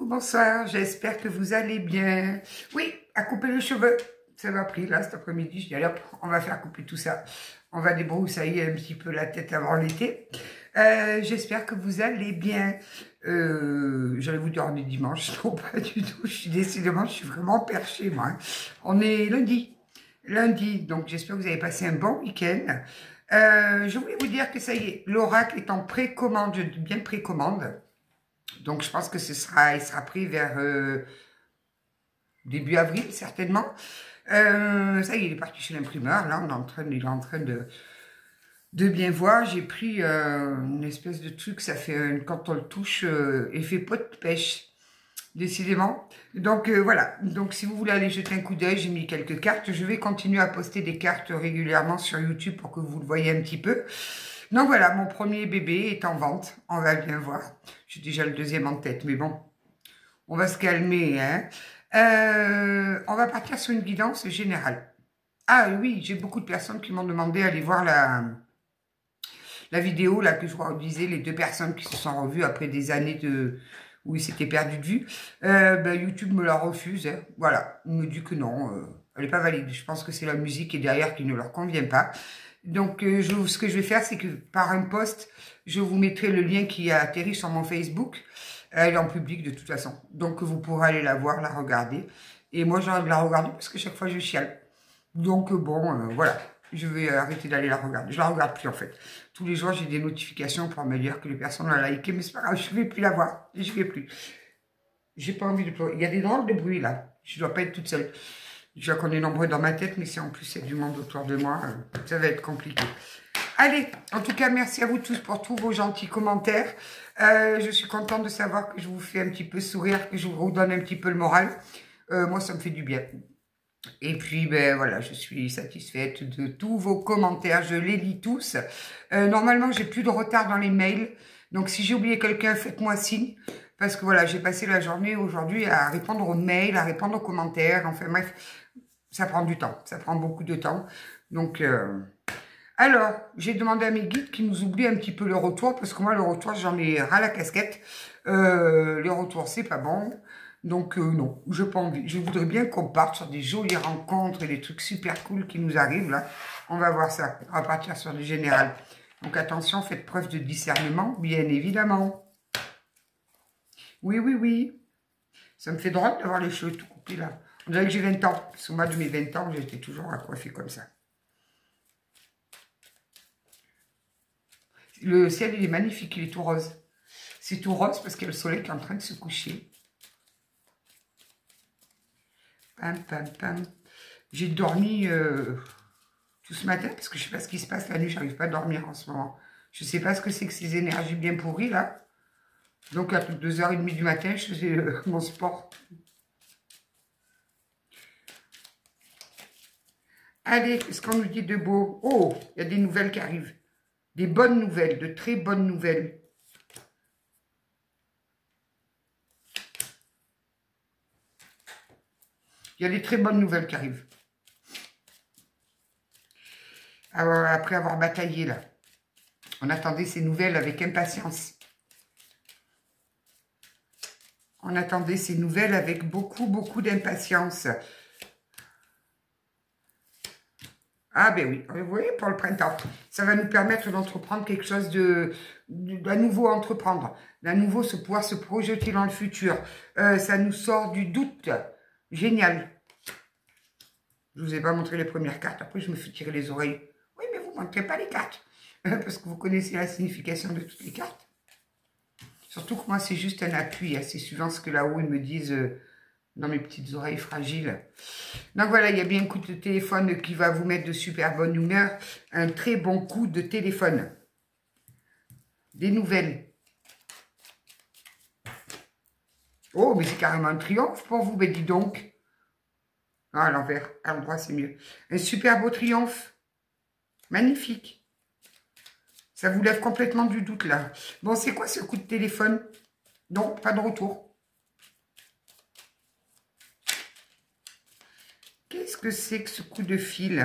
bonsoir, j'espère que vous allez bien. Oui, à couper les cheveux, ça m'a pris là cet après-midi. Je dis allez hop, on va faire couper tout ça. On va débroussailler un petit peu la tête avant l'été. J'espère que vous allez bien. J'allais vous dire on est dimanche, non pas du tout. Décidément, je suis vraiment perchée moi. On est lundi, donc j'espère que vous avez passé un bon week-end. Je voulais vous dire que ça y est, l'oracle est en précommande, je dis bien précommande. Donc je pense que il sera pris vers début avril certainement. Ça y est, il est parti chez l'imprimeur. Là, il est en train de bien voir. J'ai pris une espèce de truc, ça fait quand on le touche, effet pot de pêche, décidément. Donc voilà. Donc si vous voulez aller jeter un coup d'œil, j'ai mis quelques cartes. Je vais continuer à poster des cartes régulièrement sur YouTube pour que vous le voyez un petit peu. Donc voilà, mon premier bébé est en vente. On va bien voir. J'ai déjà le deuxième en tête, mais bon, on va se calmer, hein. On va partir sur une guidance générale. Ah oui, j'ai beaucoup de personnes qui m'ont demandé d'aller voir la vidéo là que je vous disais, les deux personnes qui se sont revues après des années où ils s'étaient perdus de vue. YouTube me la refuse, hein. Voilà, il me dit que non, elle n'est pas valide. Je pense que c'est la musique qui est derrière qui ne leur convient pas. Donc, ce que je vais faire, c'est que par un post, je vous mettrai le lien qui a atterri sur mon Facebook. Elle est en public de toute façon. Donc, vous pourrez aller la voir, la regarder. Et moi, j'ai envie de la regarder parce que chaque fois, je chiale. Donc, bon, voilà. Je vais arrêter d'aller la regarder. Je la regarde plus, en fait. Tous les jours, j'ai des notifications pour me dire que les personnes l'ont liké. Mais c'est pas grave, je ne vais plus la voir. Je ne vais plus. J'ai pas envie de pleurer. Il y a des drôles de bruit, là. Je ne dois pas être toute seule. Je vois qu'on est nombreux dans ma tête, mais si en plus il y a du monde autour de moi, ça va être compliqué. Allez, en tout cas, merci à vous tous pour tous vos gentils commentaires. Je suis contente de savoir que je vous fais un petit peu sourire, que je vous redonne un petit peu le moral. Moi, ça me fait du bien. Et puis, ben voilà, je suis satisfaite de tous vos commentaires. Je les lis tous. Normalement, j'ai plus de retard dans les mails. Donc, si j'ai oublié quelqu'un, faites-moi signe. Parce que voilà, j'ai passé la journée aujourd'hui à répondre aux mails, à répondre aux commentaires. Enfin bref, ça prend du temps. Ça prend beaucoup de temps. Donc, alors, j'ai demandé à mes guides qui nous oublient un petit peu le retour. Parce que moi, le retour, j'en ai ras la casquette. Le retour, c'est pas bon. Donc, non, je n'ai pas envie. Je voudrais bien qu'on parte sur des jolies rencontres et des trucs super cool qui nous arrivent, là. On va voir ça. On va partir sur le général. Donc, attention, faites preuve de discernement, bien évidemment. Oui, oui, oui. Ça me fait drôle d'avoir les cheveux tout coupés, là. On dirait que j'ai 20 ans. Parce qu'au mois de mes 20 ans, j'étais toujours à coiffer comme ça. Le ciel, il est magnifique. Il est tout rose. C'est tout rose parce qu'il y a le soleil qui est en train de se coucher. Pam, pam, pam. J'ai dormi tout ce matin parce que je ne sais pas ce qui se passe la nuit. Je n'arrive pas à dormir en ce moment. Je ne sais pas ce que c'est que ces énergies bien pourries, là. Donc, à 2h30 du matin, je faisais mon sport. Allez, qu'est-ce qu'on nous dit de beau? Oh, il y a des nouvelles qui arrivent. Des bonnes nouvelles, de très bonnes nouvelles. Il y a des très bonnes nouvelles qui arrivent. Alors, après avoir bataillé, là. On attendait ces nouvelles avec impatience. On attendait ces nouvelles avec beaucoup, beaucoup d'impatience. Ah ben oui, vous voyez, pour le printemps, ça va nous permettre d'entreprendre quelque chose d'un nouveau entreprendre, d'un nouveau pouvoir se projeter dans le futur. Ça nous sort du doute. Génial. Je ne vous ai pas montré les premières cartes, après je me fais tirer les oreilles. Oui, mais vous ne montrez pas les cartes, parce que vous connaissez la signification de toutes les cartes. Surtout que moi, c'est juste un appui, c'est suivant ce que là-haut, ils me disent dans mes petites oreilles fragiles. Donc voilà, il y a bien un coup de téléphone qui va vous mettre de super bonne humeur. Un très bon coup de téléphone. Des nouvelles. Oh, mais c'est carrément un triomphe pour vous, ben dis donc. Ah, à l'envers, à l'endroit, c'est mieux. Un super beau triomphe. Magnifique. Ça vous lève complètement du doute, là. Bon, c'est quoi ce coup de téléphone? Non, pas de retour. Qu'est-ce que c'est que ce coup de fil?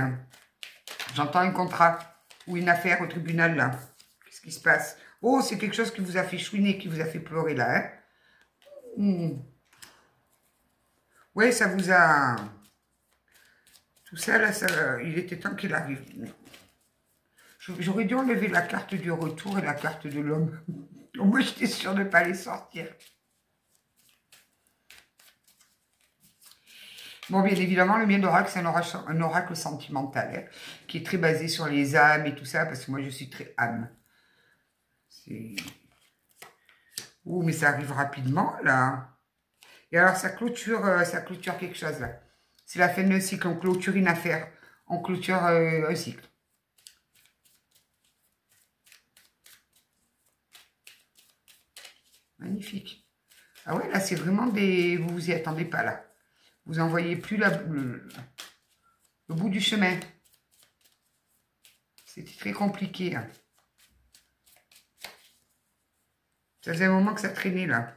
J'entends un contrat ou une affaire au tribunal, là. Qu'est-ce qui se passe? Oh, c'est quelque chose qui vous a fait chouiner, qui vous a fait pleurer, là, hein? Ouais, ça vous a... Tout ça, là, il était temps qu'il arrive. J'aurais dû enlever la carte du retour et la carte de l'homme. Moi, j'étais sûre de ne pas les sortir. Bon, bien évidemment, le mien d'oracle, c'est un oracle sentimental, hein, qui est très basé sur les âmes et tout ça, parce que moi, je suis très âme. Oh, mais ça arrive rapidement, là. Et alors, ça clôture quelque chose, là. C'est la fin d'un cycle, on clôture une affaire. On clôture un cycle. Magnifique. Ah ouais, là, c'est vraiment des... Vous vous y attendez pas, là. Vous n'en voyez plus le bout du chemin. C'était très compliqué. Hein. Ça faisait un moment que ça traînait, là.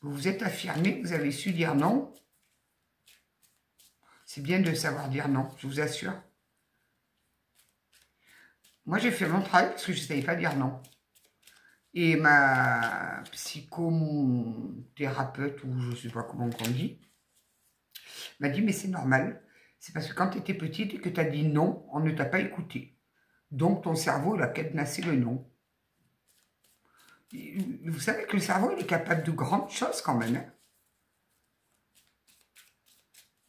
Vous vous êtes affirmé, vous avez su dire non. C'est bien de savoir dire non, je vous assure. Moi, j'ai fait mon travail parce que je ne savais pas dire non. Et ma psychothérapeute, ou je ne sais pas comment on dit, m'a dit, mais c'est normal. C'est parce que quand tu étais petite et que tu as dit non, on ne t'a pas écouté. Donc, ton cerveau, il a cadenassé le non. Et vous savez que le cerveau, il est capable de grandes choses quand même. Hein.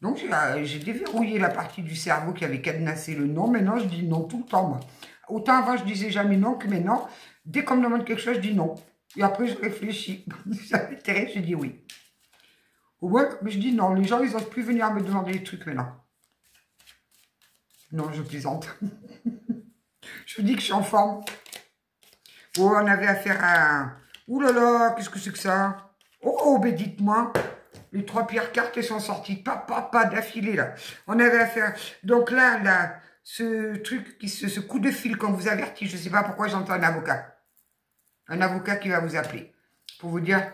Donc, j'ai déverrouillé la partie du cerveau qui avait cadenassé le non. Maintenant, je dis non tout le temps, moi. Autant avant, je disais jamais non que maintenant, dès qu'on me demande quelque chose, je dis non. Et après, je réfléchis. Ça m'intéresse, je dis oui. Ouais, mais je dis non. Les gens, ils n'osent plus venir me demander des trucs maintenant. Non, je plaisante. Je vous dis que je suis en forme. Oh, on avait affaire à... Ouh là là, qu'est-ce que c'est que ça? Oh, ben dites-moi. Les 3 pires cartes sont sorties. Pas d'affilée, là. On avait affaire... Donc là, ce truc, ce coup de fil qu'on vous avertit, je ne sais pas pourquoi j'entends un avocat. Un avocat qui va vous appeler. Pour vous dire,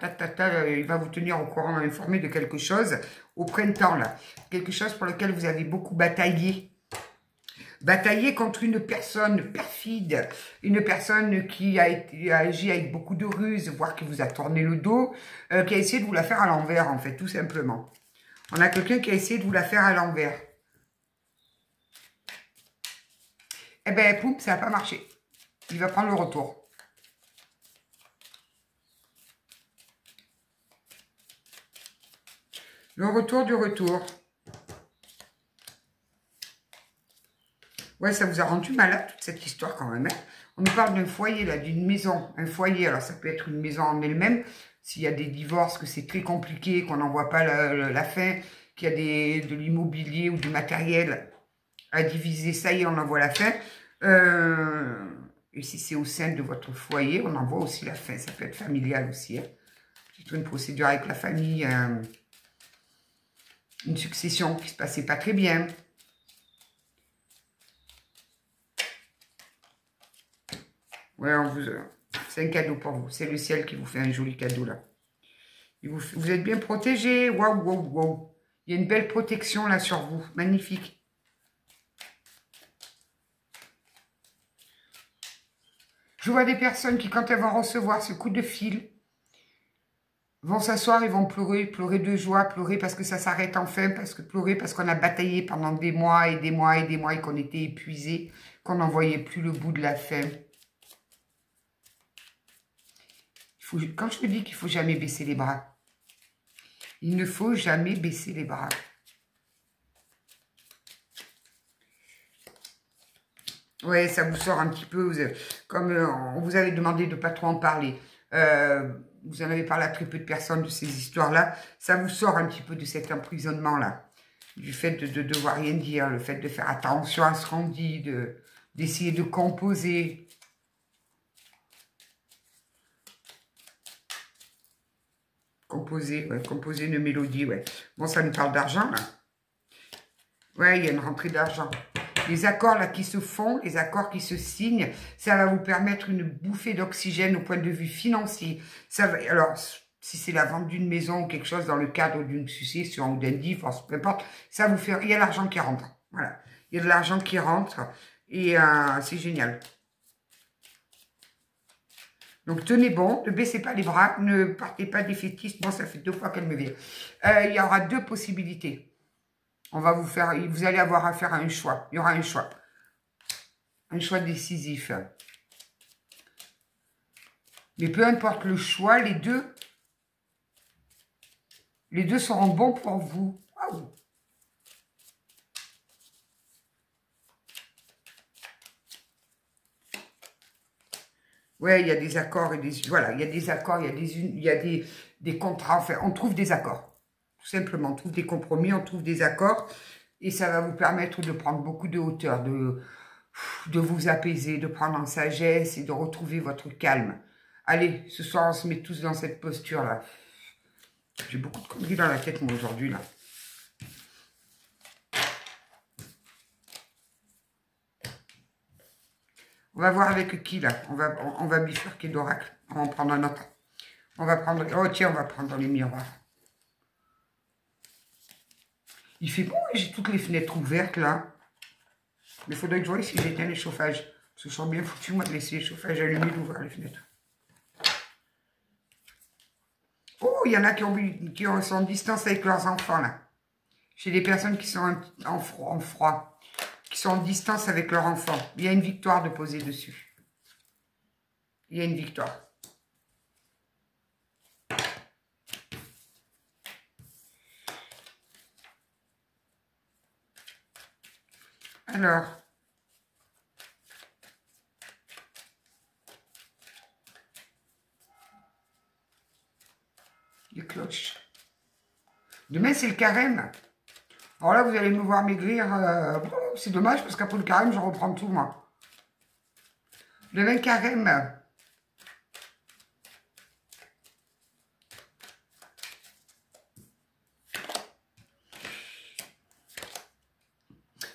il va vous tenir au courant, informé de quelque chose au printemps, là. Quelque chose pour lequel vous avez beaucoup bataillé. Batailler contre une personne perfide, une personne qui a agi avec beaucoup de ruse, voire qui vous a tourné le dos, qui a essayé de vous la faire à l'envers, en fait, tout simplement. On a quelqu'un qui a essayé de vous la faire à l'envers. Eh ben, poum, ça n'a pas marché. Il va prendre le retour. Le retour du retour. Ouais, ça vous a rendu malade, toute cette histoire quand même. Hein. On nous parle d'un foyer, là, d'une maison. Un foyer, alors ça peut être une maison en elle-même. S'il y a des divorces, que c'est très compliqué, qu'on n'en voit pas la fin, qu'il y a de l'immobilier ou du matériel à diviser, ça y est, on en voit la fin. Et si c'est au sein de votre foyer, on en voit aussi la fin. Ça peut être familial aussi. Hein. C'est une procédure avec la famille, une succession qui se passait pas très bien. Ouais, c'est un cadeau pour vous. C'est le ciel qui vous fait un joli cadeau, là. Et vous êtes bien protégé. Waouh, waouh, waouh. Il y a une belle protection, là, sur vous. Magnifique. Je vois des personnes qui, quand elles vont recevoir ce coup de fil, vont s'asseoir et vont pleurer. Pleurer de joie, pleurer parce que ça s'arrête enfin. Pleurer parce qu'on a bataillé pendant des mois et des mois et des mois et qu'on était épuisé, qu'on n'en voyait plus le bout de la fin. Quand je vous dis qu'il ne faut jamais baisser les bras, il ne faut jamais baisser les bras. Ouais, ça vous sort un petit peu, comme on vous avait demandé de ne pas trop en parler. Vous en avez parlé à très peu de personnes de ces histoires-là. Ça vous sort un petit peu de cet emprisonnement-là. Du fait de devoir rien dire, le fait de faire attention à ce qu'on dit, d'essayer de composer. Composer une mélodie, ouais. Bon, ça nous parle d'argent, là. Ouais, il y a une rentrée d'argent. Les accords, là, qui se font, les accords qui se signent, ça va vous permettre une bouffée d'oxygène au point de vue financier. Ça va, alors, si c'est la vente d'une maison ou quelque chose dans le cadre d'une succession ou d'un divorce, peu importe, ça vous fait... Il y a l'argent qui rentre. Voilà. Il y a de l'argent qui rentre et c'est génial. Donc, tenez bon, ne baissez pas les bras, ne partez pas défaitiste. Bon, ça fait 2 fois qu'elle me vient. Il y aura 2 possibilités. On va vous faire, vous allez avoir à faire un choix. Il y aura un choix. Un choix décisif. Mais peu importe le choix, les deux seront bons pour vous. Waouh! Ouais, il y a des accords et des... Voilà, il y a des accords, il y a des contrats. Enfin, on trouve des accords. Tout simplement, on trouve des compromis, on trouve des accords. Et ça va vous permettre de prendre beaucoup de hauteur, de vous apaiser, de prendre en sagesse et de retrouver votre calme. Allez, ce soir, on se met tous dans cette posture-là. J'ai beaucoup de conneries dans la tête, moi, aujourd'hui, là. On va voir avec qui, là. On va bifurquer d'oracle. On va en prendre un autre. On va prendre... Oh, tiens, on va prendre les miroirs. Il fait bon, j'ai toutes les fenêtres ouvertes, là. Mais il faudrait que je voie si j'éteins les chauffages. Parce que je sens bien foutu, moi, de laisser les chauffages allumés, d'ouvrir les fenêtres. Oh, il y en a qui sont en distance avec leurs enfants, là. J'ai des personnes qui sont en froid. Qui sont en distance avec leur enfant. Il y a une victoire de poser dessus. Il y a une victoire. Alors. Les cloches. Demain, c'est le carême. Alors là, vous allez me voir maigrir. C'est dommage parce qu'après le carême, je reprends tout, moi. Demain, carême.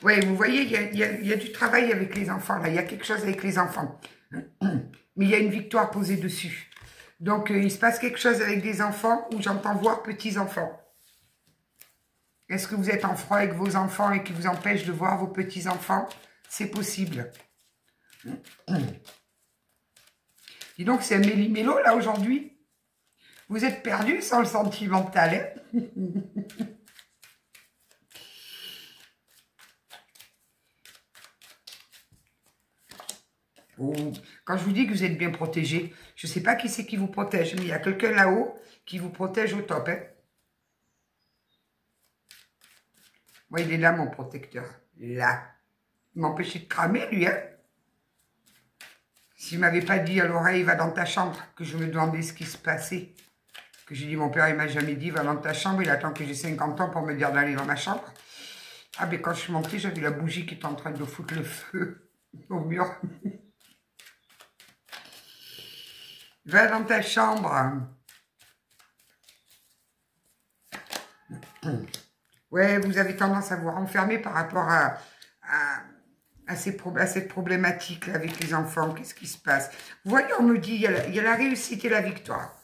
Oui, vous voyez, il y a du travail avec les enfants, là. Il y a quelque chose avec les enfants. Mais il y a une victoire posée dessus. Donc, il se passe quelque chose avec des enfants où j'entends voir petits-enfants. Est-ce que vous êtes en froid avec vos enfants et qui vous empêche de voir vos petits-enfants? C'est possible. Dis donc, c'est un méli-mélo, là, aujourd'hui. Vous êtes perdu sans le sentimental, hein? Oh, quand je vous dis que vous êtes bien protégé, je ne sais pas qui c'est qui vous protège, mais il y a quelqu'un là-haut qui vous protège au top, hein? Moi, il est là, mon protecteur. Là. Il m'empêchait de cramer, lui, hein? S'il ne m'avait pas dit à l'oreille, va dans ta chambre, que je me demandais ce qui se passait, que j'ai dit, mon père, il m'a jamais dit, va dans ta chambre, il attend que j'ai 50 ans pour me dire d'aller dans ma chambre. Ah, ben quand je suis montée, j'avais la bougie qui était en train de foutre le feu au mur. Va dans ta chambre. Ouais, vous avez tendance à vous renfermer par rapport à cette problématique là avec les enfants. Qu'est-ce qui se passe? Vous voyez, on me dit, il y a la réussite et la victoire.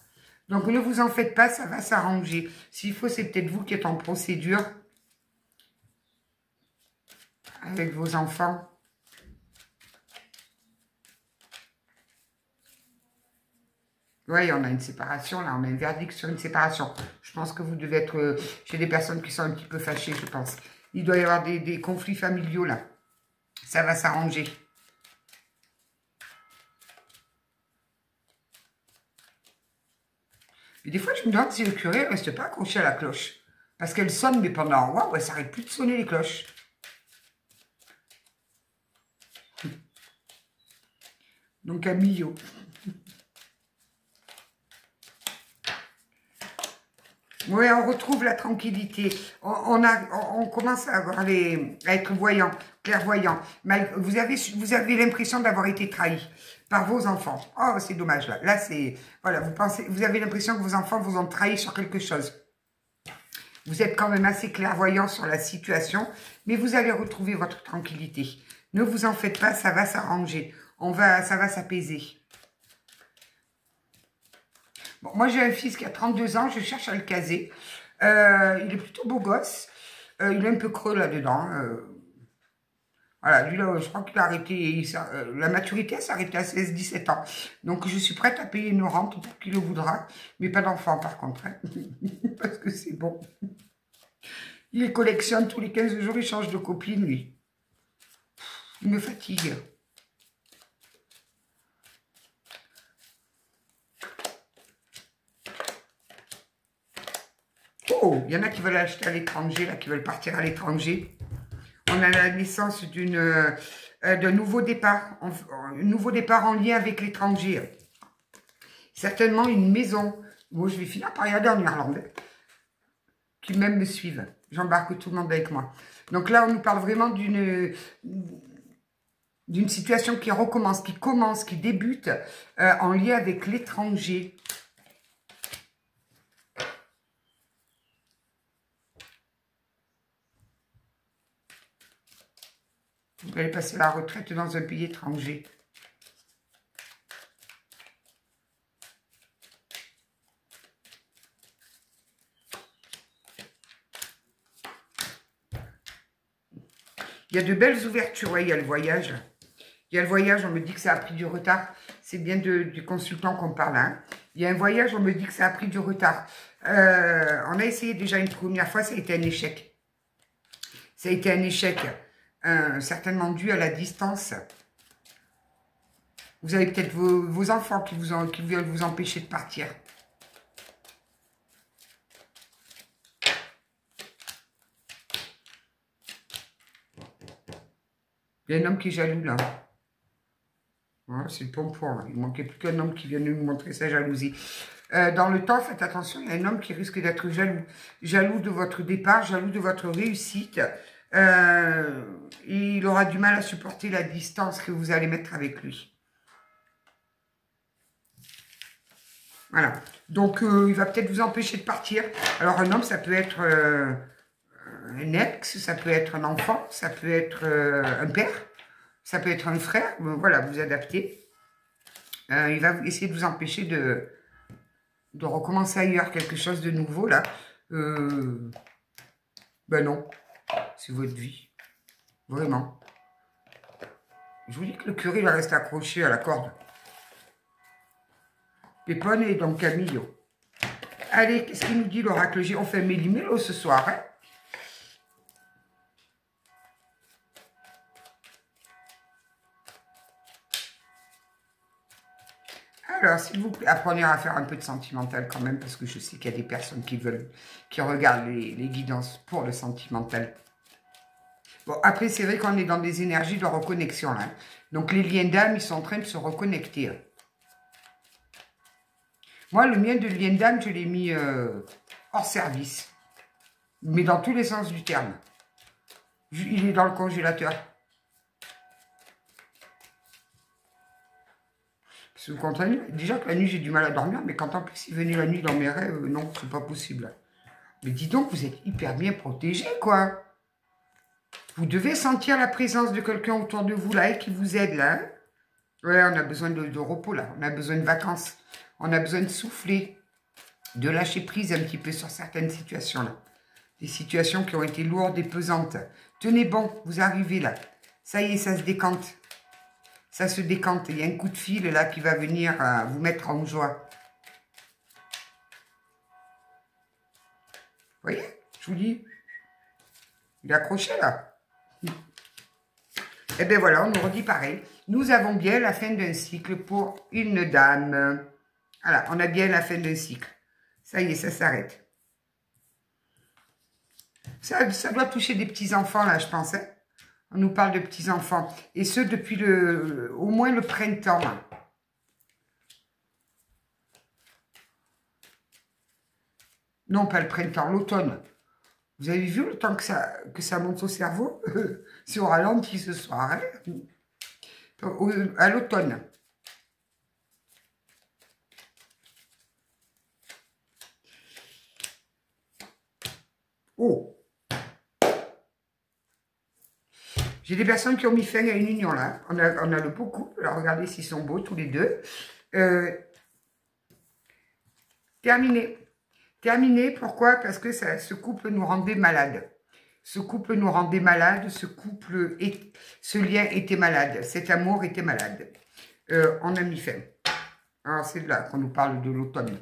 Donc, ne vous en faites pas, ça va s'arranger. S'il faut, c'est peut-être vous qui êtes en procédure avec vos enfants. Oui, on a une séparation, là, on a un verdict sur une séparation. Je pense que vous devez être... J'ai des personnes qui sont un petit peu fâchées, je pense. Il doit y avoir des conflits familiaux, là. Ça va s'arranger. Et des fois, je me demande si le curé ne reste pas accroché à la cloche. Parce qu'elle sonne, mais pendant... Waouh, ça n'arrête plus de sonner, les cloches. Donc, à Millau. Oui, on retrouve la tranquillité. On commence à avoir à être voyant, clairvoyant. Vous avez l'impression d'avoir été trahi par vos enfants. Oh, c'est dommage là. Là, c'est voilà. Vous avez l'impression que vos enfants vous ont trahi sur quelque chose. Vous êtes quand même assez clairvoyant sur la situation, mais vous allez retrouver votre tranquillité. Ne vous en faites pas, ça va s'arranger. Ça va s'apaiser. Bon, moi, j'ai un fils qui a 32 ans, je cherche à le caser. Il est plutôt beau gosse. Il est un peu creux là-dedans. Voilà, lui, là, je crois qu'il a arrêté, la maturité s'est arrêtée à 16-17 ans. Donc, je suis prête à payer une rente pour qu'il le voudra, mais pas d'enfant, par contre. Hein. Parce que c'est bon. Il les collectionne tous les 15 jours, il change de copine, lui. Il me fatigue. Oh, il y en a qui veulent acheter à l'étranger, là, qui veulent partir à l'étranger. On a la naissance d'un nouveau départ, un nouveau départ en lien avec l'étranger. Certainement une maison. Bon, je vais finir par y aller en Irlande. Qui même me suivent. J'embarque tout le monde avec moi. Donc là, on nous parle vraiment d'une situation qui recommence, qui débute en lien avec l'étranger. Vous allez passer la retraite dans un pays étranger. Il y a de belles ouvertures, ouais, il y a le voyage. Il y a le voyage, on me dit que ça a pris du retard. C'est bien du consultant qu'on parle. Hein. Il y a un voyage, on me dit que ça a pris du retard. On a essayé déjà une première fois, ça a été un échec. Ça a été un échec, certainement dû à la distance. Vous avez peut-être vos enfants qui veulent vous empêcher de partir. Il y a un homme qui est jaloux, là. Voilà, c'est le pompon, là. Il ne manquait plus qu'un homme qui vienne nous montrer sa jalousie. Dans le temps, faites attention, il y a un homme qui risque d'être jaloux. Jaloux de votre départ, jaloux de votre réussite. Il aura du mal à supporter la distance que vous allez mettre avec lui. Voilà. Donc, il va peut-être vous empêcher de partir. Alors, un homme, ça peut être un ex, ça peut être un enfant, ça peut être un père, ça peut être un frère. Voilà, vous adaptez. Il va essayer de vous empêcher de recommencer ailleurs, quelque chose de nouveau, là. Ben non, c'est votre vie. Vraiment. Je vous dis que le curé, il va rester accroché à la corde. Pépone et donc Camillo. Allez, qu'est-ce qu'il nous dit l'oracle J? On fait méli-mélo ce soir, hein? Alors, s'il vous plaît, apprenez à faire un peu de sentimental quand même, parce que je sais qu'il y a des personnes qui regardent les guidances pour le sentimental. Bon, après, c'est vrai qu'on est dans des énergies de reconnexion, là. Donc, les liens d'âme, ils sont en train de se reconnecter. Moi, le mien de lien d'âme, je l'ai mis hors service. Mais dans tous les sens du terme. Il est dans le congélateur. Parce que vous comprenez, déjà que la nuit, j'ai du mal à dormir, mais quand en plus, il venait la nuit dans mes rêves, non, c'est pas possible. Mais dis donc, vous êtes hyper bien protégé, quoi. Vous devez sentir la présence de quelqu'un autour de vous, là, et qui vous aide, là. Hein. Ouais, on a besoin de repos, là. On a besoin de vacances. On a besoin de souffler, de lâcher prise un petit peu sur certaines situations, là. Des situations qui ont été lourdes et pesantes. Tenez bon, vous arrivez, là. Ça y est, ça se décante. Ça se décante. Il y a un coup de fil, là, qui va venir vous mettre en joie. Vous voyez, je vous dis. Il est accroché, là. Et bien voilà, on nous redit pareil. Nous avons bien la fin d'un cycle pour une dame. Voilà, on a bien la fin d'un cycle. Ça y est, ça s'arrête. Ça doit toucher des petits-enfants, là, je pense. Hein. On nous parle de petits-enfants. Et ce, depuis au moins le printemps. Hein. Non, pas le printemps, l'automne. Vous avez vu le temps que ça monte au cerveau? C'est au ralenti ce soir. Hein, à l'automne. Oh! J'ai des personnes qui ont mis fin à une union là. On a le beau couple. Alors regardez s'ils sont beaux tous les deux. Terminé. Terminé, pourquoi? Parce que ce couple nous rendait malades. Ce couple nous rendait malades, ce lien était malade, cet amour était malade. On a mis fin. Alors c'est là qu'on nous parle de l'automne.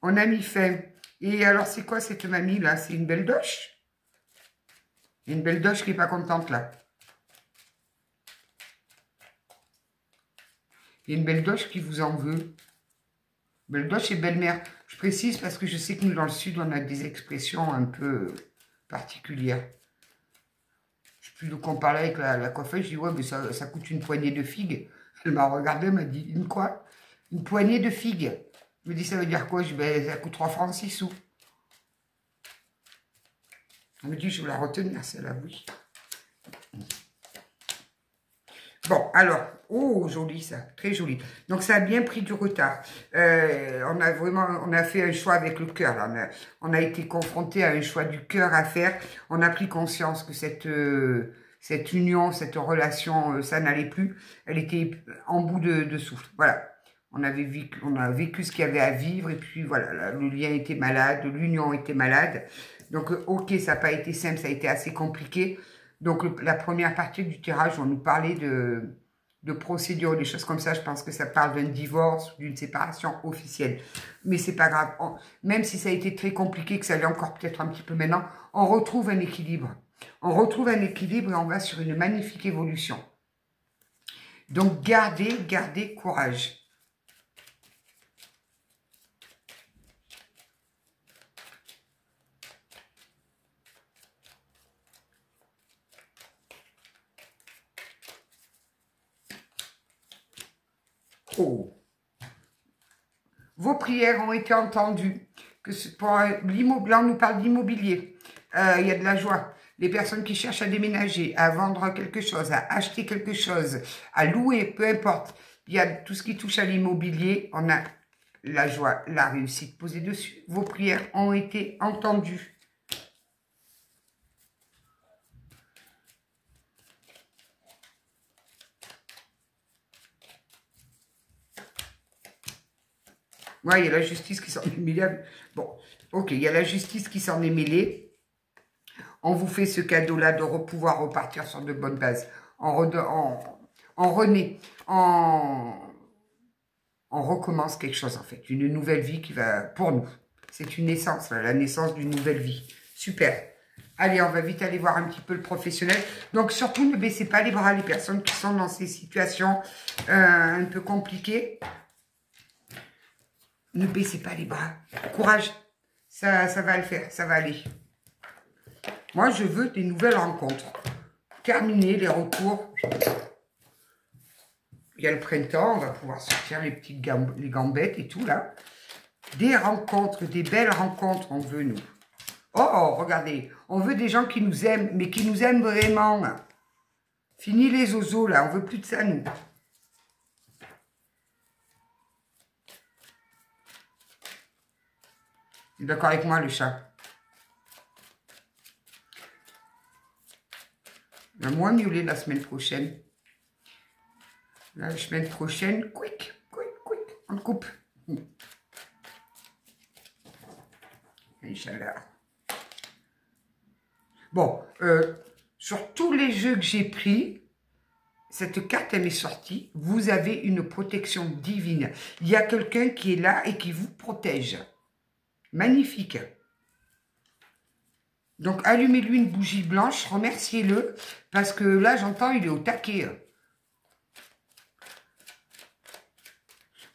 On a mis fin. Et alors c'est quoi cette mamie là? C'est une belle doche? Une belle doche qui n'est pas contente là. Il y a une belle doche qui vous en veut. Belle doche et belle-mère. Je précise parce que je sais que nous dans le sud on a des expressions un peu particulière. Je sais plus de quoi on parlait avec la coiffeuse. Je dis, ouais, mais ça coûte une poignée de figues. Elle m'a regardé, elle m'a dit, une quoi? Une poignée de figues. Je me dis, ça veut dire quoi? Je dis, ben, ça coûte 3 francs 6 sous. Elle me dit, je vais la retenir, celle-là, oui. Bon, alors, oh, joli ça, très joli. Donc, ça a bien pris du retard. On a fait un choix avec le cœur, là. On a été confronté à un choix du cœur à faire. On a pris conscience que cette union, cette relation, ça n'allait plus. Elle était en bout de souffle. Voilà. On a vécu ce qu'il y avait à vivre. Et puis, voilà, le lien était malade, l'union était malade. Donc, ok, ça n'a pas été simple, ça a été assez compliqué. Donc, la première partie du tirage, on nous parlait de procédures, des choses comme ça. Je pense que ça parle d'un divorce ou d'une séparation officielle. Mais c'est pas grave. Même si ça a été très compliqué, que ça l'est encore peut-être un petit peu maintenant, on retrouve un équilibre. On retrouve un équilibre et on va sur une magnifique évolution. Donc, gardez courage. Oh. Vos prières ont été entendues. Pour l'immobilier, on nous parle d'immobilier. Il y a de la joie. Les personnes qui cherchent à déménager, à vendre quelque chose, à acheter quelque chose, à louer, peu importe. Il y a tout ce qui touche à l'immobilier. On a la joie, la réussite posée dessus. Vos prières ont été entendues. Ouais, il y a la justice qui s'en est mêlée. Bon, ok, il y a la justice qui s'en est mêlée. On vous fait ce cadeau-là de pouvoir repartir sur de bonnes bases. On recommence quelque chose, en fait. Une nouvelle vie qui va, pour nous. C'est une naissance, la naissance d'une nouvelle vie. Super. Allez, on va vite aller voir un petit peu le professionnel. Donc, surtout, ne baissez pas les bras, les personnes qui sont dans ces situations un peu compliquées. Ne baissez pas les bras. Courage. Ça va le faire. Ça va aller. Moi, je veux des nouvelles rencontres. Terminer les recours. Il y a le printemps. On va pouvoir sortir les petites les gambettes et tout, là. Des rencontres, des belles rencontres, on veut, nous. Oh, regardez. On veut des gens qui nous aiment, mais qui nous aiment vraiment. Fini les oiseaux, là. On veut plus de ça, nous. D'accord avec moi, le chat. Il va moins miauler la semaine prochaine. La semaine prochaine, quick, on coupe. Inch'Allah. Bon, sur tous les jeux que j'ai pris, cette carte, elle m'est sortie. Vous avez une protection divine. Il y a quelqu'un qui est là et qui vous protège. Magnifique. Donc, allumez-lui une bougie blanche, remerciez-le, parce que là, j'entends, il est au taquet.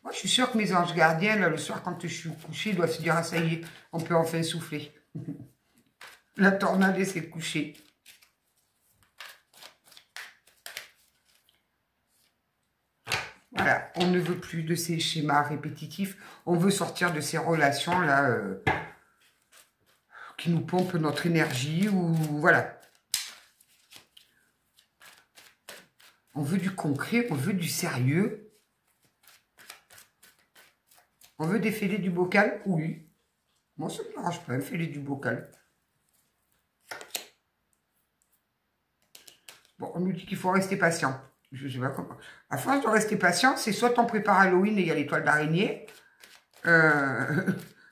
Moi, je suis sûre que mes anges gardiens, là, le soir, quand je suis couchée, doivent se dire, ah, ça y est, on peut enfin souffler. La tornade s'est couchée. Voilà, on ne veut plus de ces schémas répétitifs. On veut sortir de ces relations-là qui nous pompent notre énergie ou voilà. On veut du concret, on veut du sérieux. On veut défiler du bocal? Oui. Moi, ça ne me dérange pas, défiler du bocal. Bon, on nous dit qu'il faut rester patient. Je ne sais pas comment. À force de rester patient, c'est soit on prépare Halloween et il y a l'étoile d'araignée,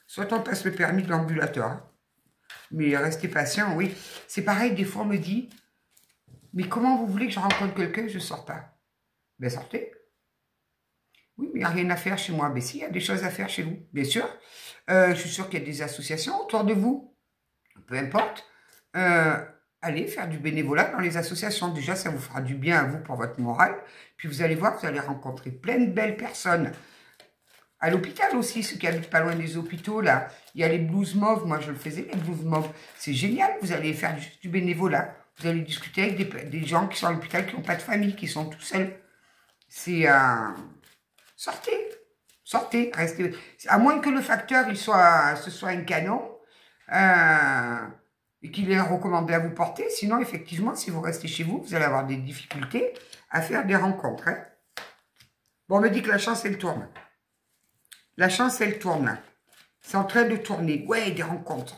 soit on passe le permis de l'ambulateur. Mais restez patient, oui. C'est pareil, des fois on me dit, mais comment vous voulez que je rencontre quelqu'un et je ne sors pas? Ben sortez. Oui, mais il n'y a rien à faire chez moi. Mais si, il y a des choses à faire chez vous, bien sûr. Je suis sûre qu'il y a des associations autour de vous. Peu importe. Allez faire du bénévolat dans les associations. Déjà, ça vous fera du bien à vous pour votre morale. Puis vous allez voir, vous allez rencontrer plein de belles personnes. À l'hôpital aussi, ceux qui habitent pas loin des hôpitaux, là, il y a les blues mauves. Moi, je le faisais, les blues mauves. C'est génial, vous allez faire juste du bénévolat. Vous allez discuter avec des gens qui sont à l'hôpital, qui n'ont pas de famille, qui sont tout seuls. C'est... sortez, sortez, restez. À moins que le facteur, ce soit un canon, et qu'il est recommandé à vous porter. Sinon, effectivement, si vous restez chez vous, vous allez avoir des difficultés à faire des rencontres. Hein. Bon, on me dit que la chance, elle tourne. La chance, elle tourne. C'est en train de tourner. Ouais, des rencontres.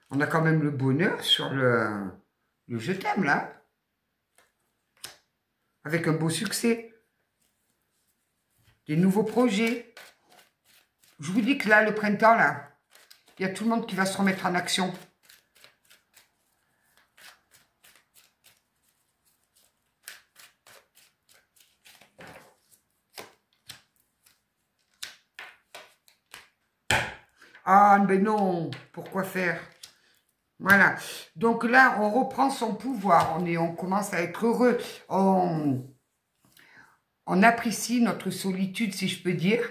On a quand même le bonheur sur le je t'aime, là. Avec un beau succès. Des nouveaux projets. Je vous dis que là, le printemps, là, il y a tout le monde qui va se remettre en action. Ah, ben non, pourquoi faire? Voilà. Donc là, on reprend son pouvoir. On commence à être heureux. On apprécie notre solitude, si je peux dire.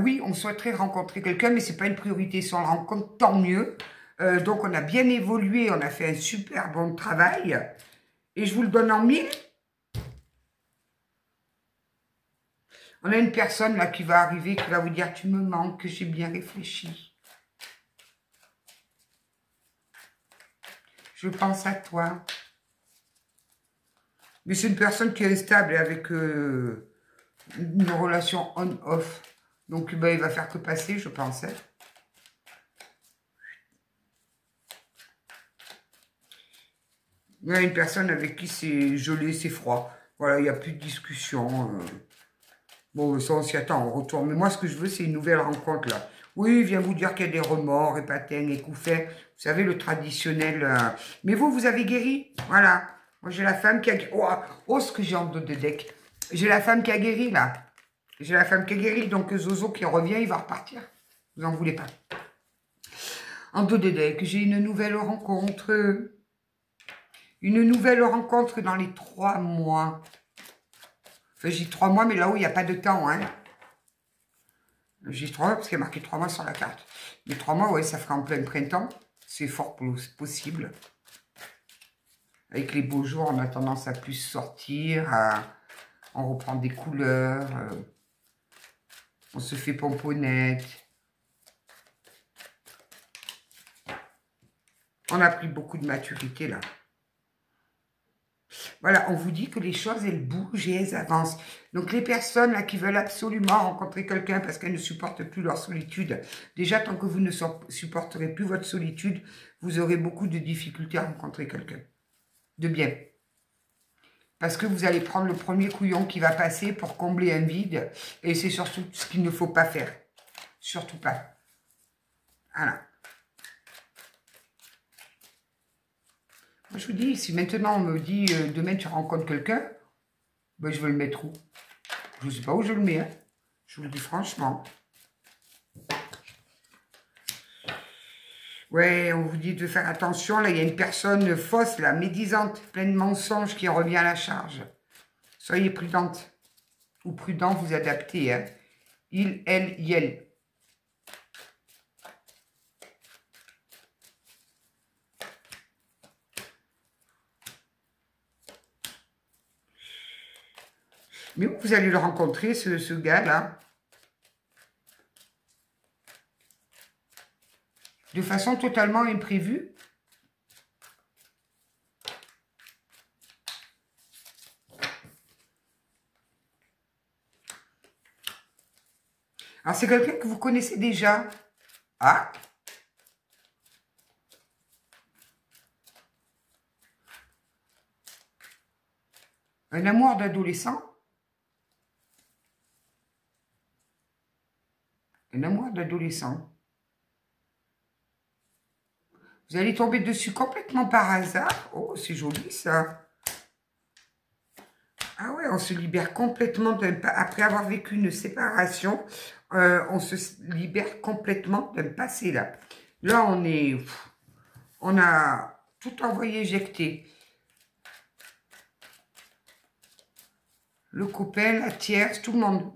Oui, on souhaiterait rencontrer quelqu'un, mais c'est pas une priorité. Si on le rencontre, tant mieux. Donc, on a bien évolué. On a fait un super bon travail. Et je vous le donne en 1000. On a une personne là qui va arriver, qui va vous dire « Tu me manques, que j'ai bien réfléchi. Je pense à toi. » Mais c'est une personne qui est stable avec une relation on-off. Donc, ben, il va faire que passer, je pense. Hein. Il y a une personne avec qui c'est gelé, c'est froid. Voilà, il n'y a plus de discussion. Bon, ça, on s'y attend, on retourne. Mais moi, ce que je veux, c'est une nouvelle rencontre, là. Oui, il vient vous dire qu'il y a des remords, épatènes, écouffets. Vous savez, le traditionnel. Mais vous, vous avez guéri. Voilà. Moi, j'ai la femme qui a guéri. Oh, ce que j'ai en dos de deck. J'ai la femme qui a guéri, là. J'ai la femme qui a guéri. Donc, Zozo qui revient, il va repartir. Vous n'en voulez pas. En dos de deck, j'ai une nouvelle rencontre. Une nouvelle rencontre dans les 3 mois. Enfin, j'ai 3 mois, mais là où il n'y a pas de temps, hein. J'ai 3 mois, parce qu'il y a marqué 3 mois sur la carte. Mais 3 mois, ouais, ça fera en plein printemps. C'est fort possible. Avec les beaux jours, on a tendance à plus sortir, on reprend des couleurs, on se fait pomponnette. On a pris beaucoup de maturité, là. Voilà, on vous dit que les choses, elles bougent et elles avancent. Donc, les personnes là qui veulent absolument rencontrer quelqu'un parce qu'elles ne supportent plus leur solitude, déjà, tant que vous ne supporterez plus votre solitude, vous aurez beaucoup de difficultés à rencontrer quelqu'un. De bien. Parce que vous allez prendre le premier couillon qui va passer pour combler un vide. Et c'est surtout ce qu'il ne faut pas faire. Surtout pas. Voilà. Moi, je vous dis, si maintenant on me dit demain tu rencontres quelqu'un, ben, je veux le mettre où? Je ne sais pas où je le mets. Hein. Je vous le dis franchement. Ouais, on vous dit de faire attention. Là, il y a une personne fausse, là, médisante, pleine de mensonges qui revient à la charge. Soyez prudente. Ou prudent, vous adaptez. Hein. Il, elle, yel. Mais où vous allez le rencontrer, ce gars-là? De façon totalement imprévue. Alors, c'est quelqu'un que vous connaissez déjà. Ah! Un amour d'adolescent. Un amour d'adolescent. Vous allez tomber dessus complètement par hasard. Oh, c'est joli ça. Ah ouais, on se libère complètement, après avoir vécu une séparation, on se libère complètement d'un passé là. Là, on a tout envoyé éjecté. Le copain, la tierce, tout le monde.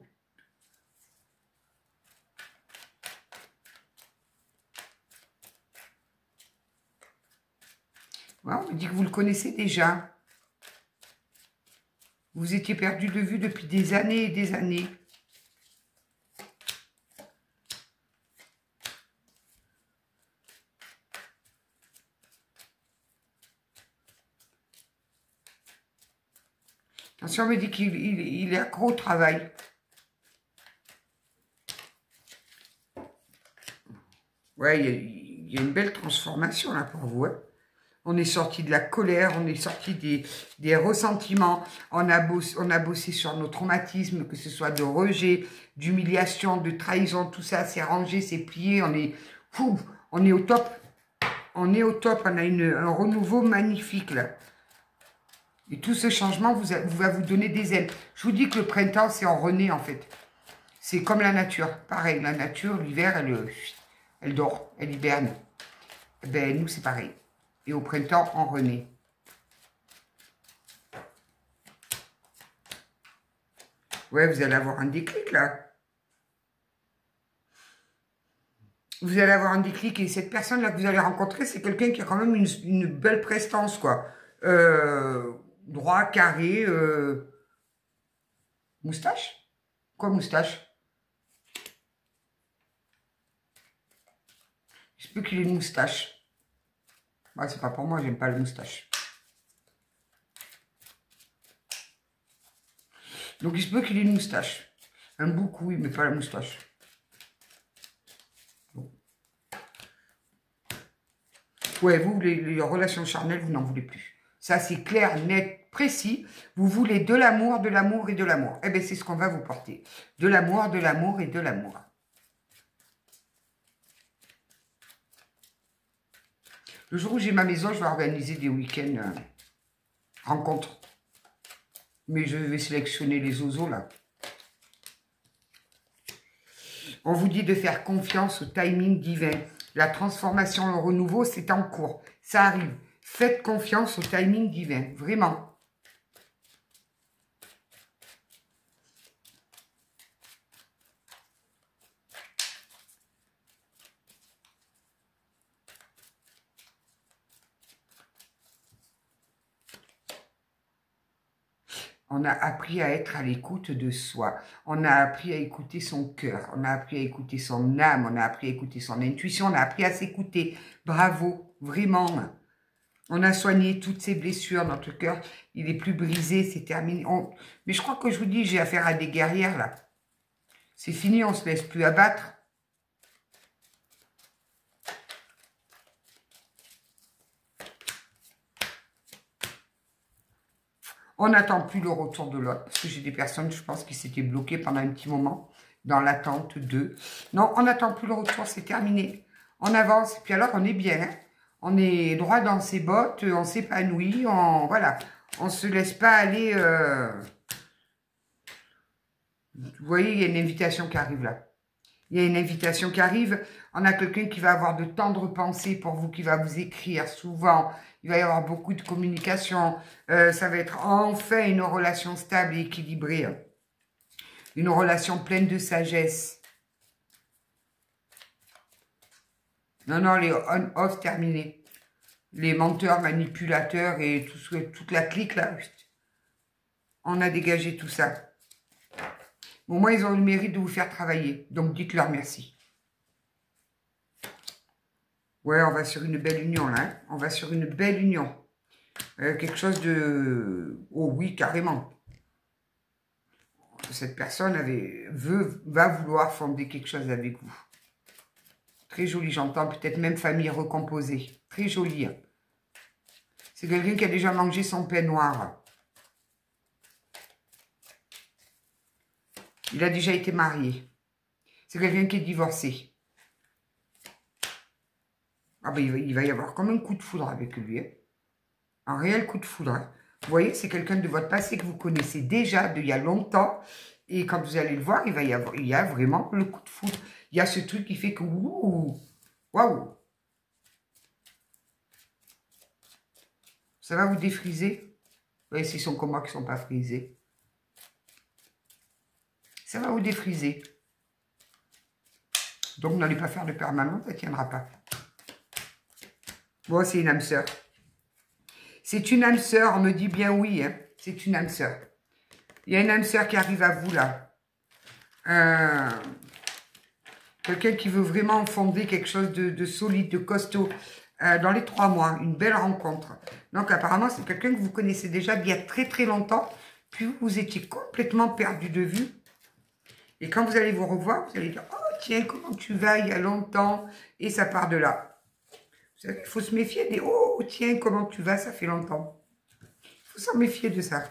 Ouais, on me dit que vous le connaissez déjà. Vous étiez perdu de vue depuis des années et des années. Attention, on me dit qu'il est accro au travail. Ouais, il y a une belle transformation là pour vous. Hein. On est sorti de la colère, on est sorti des ressentiments, on a bossé sur nos traumatismes, que ce soit de rejet, d'humiliation, de trahison, tout ça, c'est rangé, c'est plié, on est au top. On est au top, on a un renouveau magnifique là. Et tout ce changement va vous donner des ailes. Je vous dis que le printemps, c'est en renaît en fait. C'est comme la nature. Pareil, la nature, l'hiver, elle dort, elle hiberne. Ben, nous, c'est pareil. Et au printemps, on renaît. Ouais, vous allez avoir un déclic, là. Vous allez avoir un déclic et cette personne-là que vous allez rencontrer, c'est quelqu'un qui a quand même une belle prestance, quoi. Droit, carré, moustache? Quoi, moustache? Il se peut qu'il ait une moustache. Ouais, c'est pas pour moi, j'aime pas la moustache. Donc, il se peut qu'il ait une moustache. Un bouc, oui, mais pas la moustache. Bon. Ouais, vous, les relations charnelles, vous n'en voulez plus. Ça, c'est clair, net, précis. Vous voulez de l'amour, de l'amour et de l'amour. Eh bien, c'est ce qu'on va vous porter. De l'amour, de l'amour et de l'amour. Le jour où j'ai ma maison, je vais organiser des week-ends rencontres. Mais je vais sélectionner les oiseaux, là. On vous dit de faire confiance au timing divin. La transformation, le renouveau, c'est en cours. Ça arrive. Faites confiance au timing divin. Vraiment. On a appris à être à l'écoute de soi. On a appris à écouter son cœur. On a appris à écouter son âme. On a appris à écouter son intuition. On a appris à s'écouter. Bravo, vraiment. On a soigné toutes ces blessures. Notre cœur, il est plus brisé. C'est terminé. Mais je crois que je vous dis, j'ai affaire à des guerrières, là. C'est fini, on ne se laisse plus abattre. On n'attend plus le retour de l'autre, parce que j'ai des personnes, je pense, qui s'étaient bloquées pendant un petit moment, dans l'attente d'eux. Non, on n'attend plus le retour, c'est terminé. On avance, et puis alors on est bien, hein. On est droit dans ses bottes, on s'épanouit, voilà. On ne se laisse pas aller... Vous voyez, il y a une invitation qui arrive là. Il y a une invitation qui arrive. On a quelqu'un qui va avoir de tendres pensées pour vous, qui va vous écrire souvent. Il va y avoir beaucoup de communication. Ça va être enfin une relation stable et équilibrée. Une relation pleine de sagesse. Non, non, les on-off terminés. Les menteurs, manipulateurs et toute la clique là. On a dégagé tout ça. Au moins, ils ont le mérite de vous faire travailler. Donc, dites-leur merci. Ouais, on va sur une belle union, là. Hein. On va sur une belle union. Quelque chose de... Oh oui, carrément. Cette personne va vouloir fonder quelque chose avec vous. Très joli, j'entends. Peut-être même famille recomposée. Très joli. Hein. C'est quelqu'un qui a déjà mangé son pain noir. Il a déjà été marié. C'est quelqu'un qui est divorcé. Ah ben, il va y avoir comme un coup de foudre avec lui. Hein. Un réel coup de foudre. Hein. Vous voyez, c'est quelqu'un de votre passé que vous connaissez déjà d'il y a longtemps. Et quand vous allez le voir, il y a vraiment le coup de foudre. Il y a ce truc qui fait que... Waouh! Ça va vous défriser. Vous voyez, s'ils sont comme moi qui ne sont pas frisés. Ça va vous défriser. Donc, n'allez pas faire de permanent, ça ne tiendra pas. Bon, c'est une âme sœur. C'est une âme sœur, on me dit bien oui, hein. C'est une âme sœur. Il y a une âme sœur qui arrive à vous, là. Quelqu'un qui veut vraiment fonder quelque chose de solide, de costaud, dans les 3 mois. Une belle rencontre. Donc, apparemment, c'est quelqu'un que vous connaissez déjà il y a très, très longtemps. Puis, vous étiez complètement perdu de vue. Et quand vous allez vous revoir, vous allez dire, oh, tiens, comment tu vas il y a longtemps? Et ça part de là. Vous savez, il faut se méfier des, oh, tiens, comment tu vas, ça fait longtemps. Il faut s'en méfier de ça.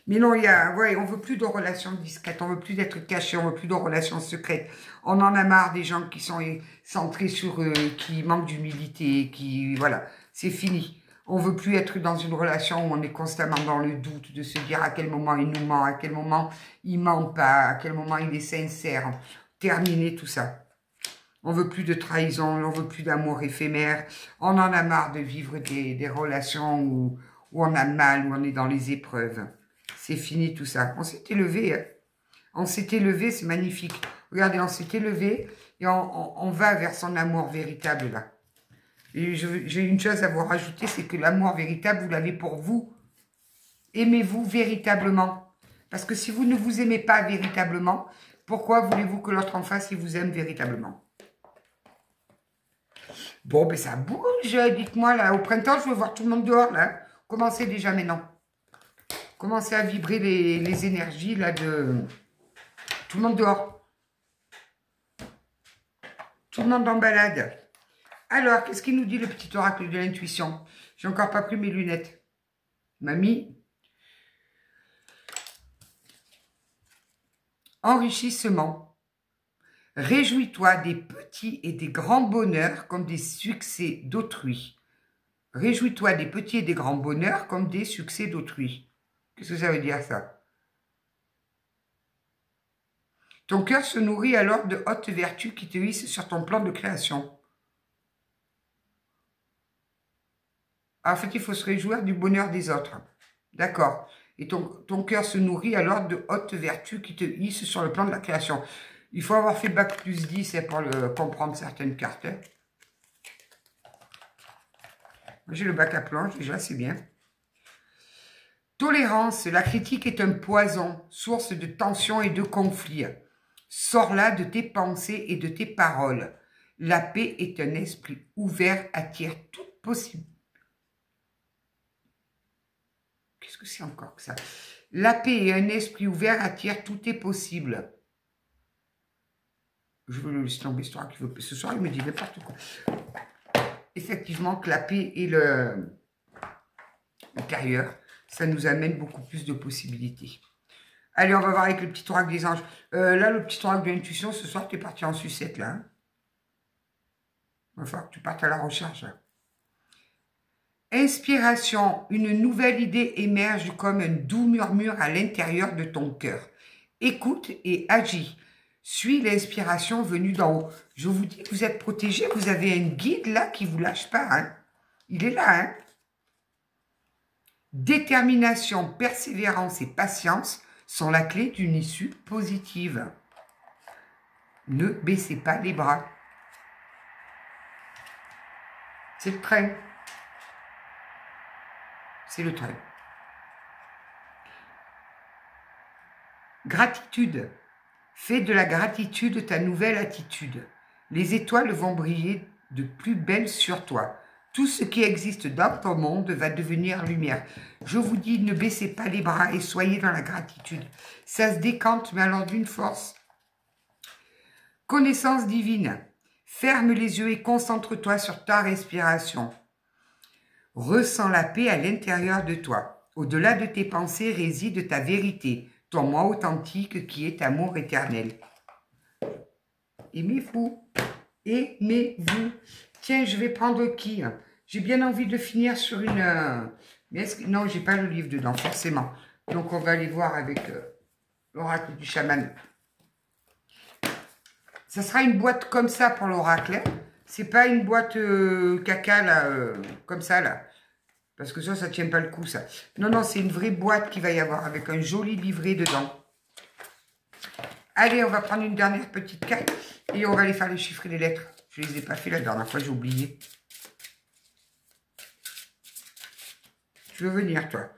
Mais non, ouais, on veut plus de relations discrètes, on veut plus d'être caché, on veut plus de relations secrètes. On en a marre des gens qui sont centrés sur eux, qui manquent d'humilité, qui, voilà, c'est fini. On veut plus être dans une relation où on est constamment dans le doute de se dire à quel moment il nous ment, à quel moment il ment pas, à quel moment il est sincère. Terminer tout ça. On veut plus de trahison, on veut plus d'amour éphémère. On en a marre de vivre des relations où on a mal, où on est dans les épreuves. C'est fini tout ça. On s'est élevé. Hein. On s'est élevé, c'est magnifique. Regardez, on s'est élevé et on va vers son amour véritable là. Et j'ai une chose à vous rajouter, c'est que l'amour véritable, vous l'avez pour vous. Aimez-vous véritablement. Parce que si vous ne vous aimez pas véritablement, pourquoi voulez-vous que l'autre en face, il vous aime véritablement? Bon, ben ça bouge, dites-moi là. Au printemps, je veux voir tout le monde dehors là. Commencez déjà maintenant. Commencez à vibrer les énergies là de... Tout le monde dehors. Tout le monde en balade. Alors, qu'est-ce qu'il nous dit le petit oracle de l'intuition? J'ai encore pas pris mes lunettes. Mamie. Enrichissement. Réjouis-toi des petits et des grands bonheurs comme des succès d'autrui. Réjouis-toi des petits et des grands bonheurs comme des succès d'autrui. Qu'est-ce que ça veut dire ça? Ton cœur se nourrit alors de hautes vertus qui te hissent sur ton plan de création. En fait, il faut se réjouir du bonheur des autres. D'accord. Et ton cœur se nourrit alors de hautes vertus qui te hissent sur le plan de la création. Il faut avoir fait bac plus 10 pour comprendre certaines cartes. Hein. J'ai le bac à planche, déjà, c'est bien. Tolérance. La critique est un poison, source de tension et de conflit. Sors-la de tes pensées et de tes paroles. La paix est un esprit ouvert, attire toute possibilité. Qu'est-ce que c'est encore que ça? La paix et un esprit ouvert attire tout est possible. Je veux le laisser tomber ce soir, il me dit n'importe quoi. Effectivement, que la paix et l'intérieur, ça nous amène beaucoup plus de possibilités. Allez, on va voir avec le petit oracle des anges. Là, le petit oracle de l'intuition, ce soir, tu es parti en sucette, là. Hein. Il va falloir que tu partes à la recherche, là. Inspiration, une nouvelle idée émerge comme un doux murmure à l'intérieur de ton cœur. Écoute et agis. Suis l'inspiration venue d'en haut. Je vous dis que vous êtes protégés, vous avez un guide là qui ne vous lâche pas. Hein. Il est là. Hein. Détermination, persévérance et patience sont la clé d'une issue positive. Ne baissez pas les bras. C'est le train. C'est le train. Gratitude. Fais de la gratitude ta nouvelle attitude. Les étoiles vont briller de plus belle sur toi. Tout ce qui existe dans ton monde va devenir lumière. Je vous dis, ne baissez pas les bras et soyez dans la gratitude. Ça se décante, mais alors d'une force. Connaissance divine. Ferme les yeux et concentre-toi sur ta respiration. Ressens la paix à l'intérieur de toi. Au-delà de tes pensées réside ta vérité. ton moi authentique qui est amour éternel. Aimez-vous. Aimez-vous. Tiens, je vais prendre qui? J'ai bien envie de finir sur une... mais est-ce que... Non, j'ai pas le livre dedans, forcément. Donc, on va aller voir avec l'oracle du chaman. Ça sera une boîte comme ça pour l'oracle. Hein. C'est pas une boîte caca, là, comme ça, là. Parce que ça tient pas le coup, ça. Non, non, c'est une vraie boîte qu'il va y avoir avec un joli livret dedans. Allez, on va prendre une dernière petite carte et on va aller faire les chiffres et les lettres. Je les ai pas fait la dernière fois, j'ai oublié. Tu veux venir, toi?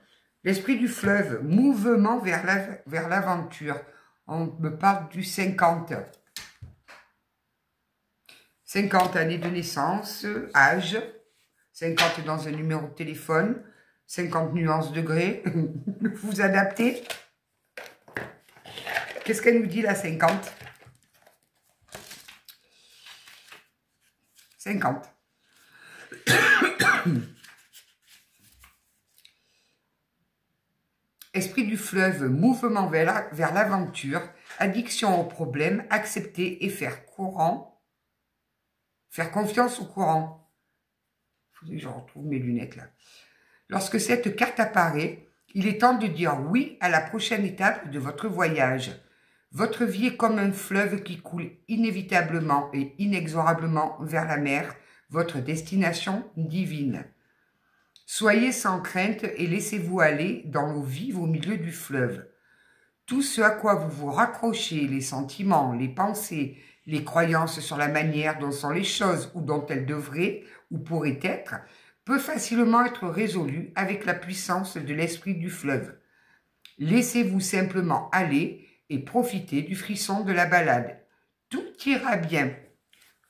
L'esprit du fleuve, mouvement vers l'aventure. On me parle du 50. 50 années de naissance, âge. 50 dans un numéro de téléphone. 50 nuances degrés. Vous adaptez. Qu'est-ce qu'elle nous dit, la 50? 50. Esprit du fleuve, mouvement vers l'aventure, addiction au problème, accepter et faire confiance au courant. Il faudrait que je retrouve mes lunettes là. Lorsque cette carte apparaît, il est temps de dire oui à la prochaine étape de votre voyage. Votre vie est comme un fleuve qui coule inévitablement et inexorablement vers la mer, votre destination divine. Soyez sans crainte et laissez-vous aller dans l'eau vive au milieu du fleuve. Tout ce à quoi vous vous raccrochez, les sentiments, les pensées, les croyances sur la manière dont sont les choses ou dont elles devraient ou pourraient être, peut facilement être résolu avec la puissance de l'esprit du fleuve. Laissez-vous simplement aller et profitez du frisson de la balade. Tout ira bien.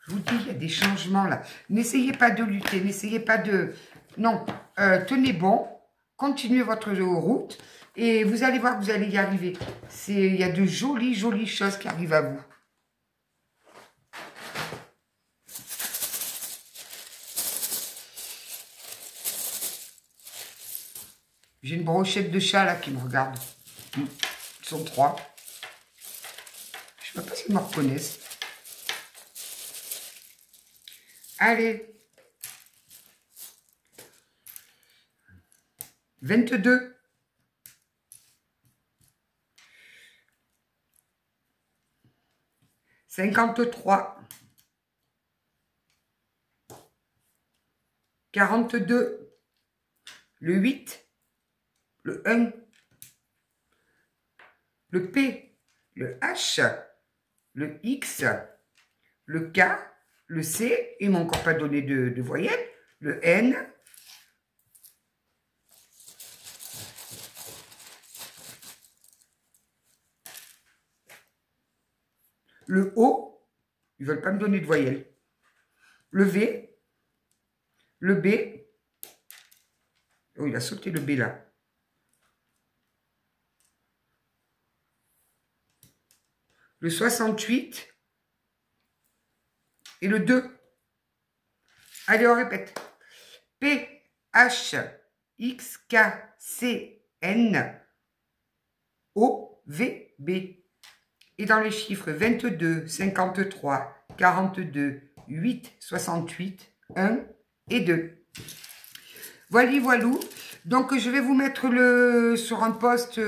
Je vous dis, il y a des changements là. N'essayez pas de lutter, n'essayez pas de... Non, tenez bon, continuez votre route et vous allez voir que vous allez y arriver. Il y a de jolies, jolies choses qui arrivent à vous. J'ai une brochette de chat là qui me regarde. Ils sont 3. Je ne sais pas s'ils me reconnaissent. Allez. 22. 53. 42. Le 8. Le 1. Le P. Le H. Le X. Le K. Le C. Ils m'ont encore pas donné de voyelle. Le N. Le O, ils ne veulent pas me donner de voyelle. Le V, le B. Oh, il a sauté le B là. Le 68 et le 2. Allez, on répète. P, H, X, K, C, N, O, V, B. Et dans les chiffres 22, 53, 42, 8, 68, 1 et 2. Voilà, voilou. Donc, je vais vous mettre sur un post,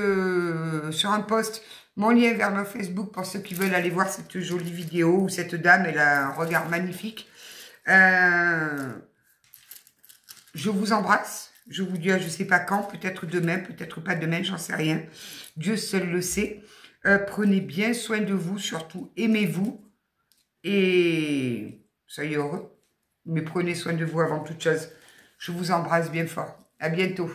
mon lien vers mon Facebook pour ceux qui veulent aller voir cette jolie vidéo où cette dame, elle a un regard magnifique. Je vous embrasse. Je vous dis à je ne sais pas quand, peut-être demain, peut-être pas demain, j'en sais rien. Dieu seul le sait. Prenez bien soin de vous, surtout aimez-vous et soyez heureux. Mais prenez soin de vous avant toute chose. Je vous embrasse bien fort. À bientôt.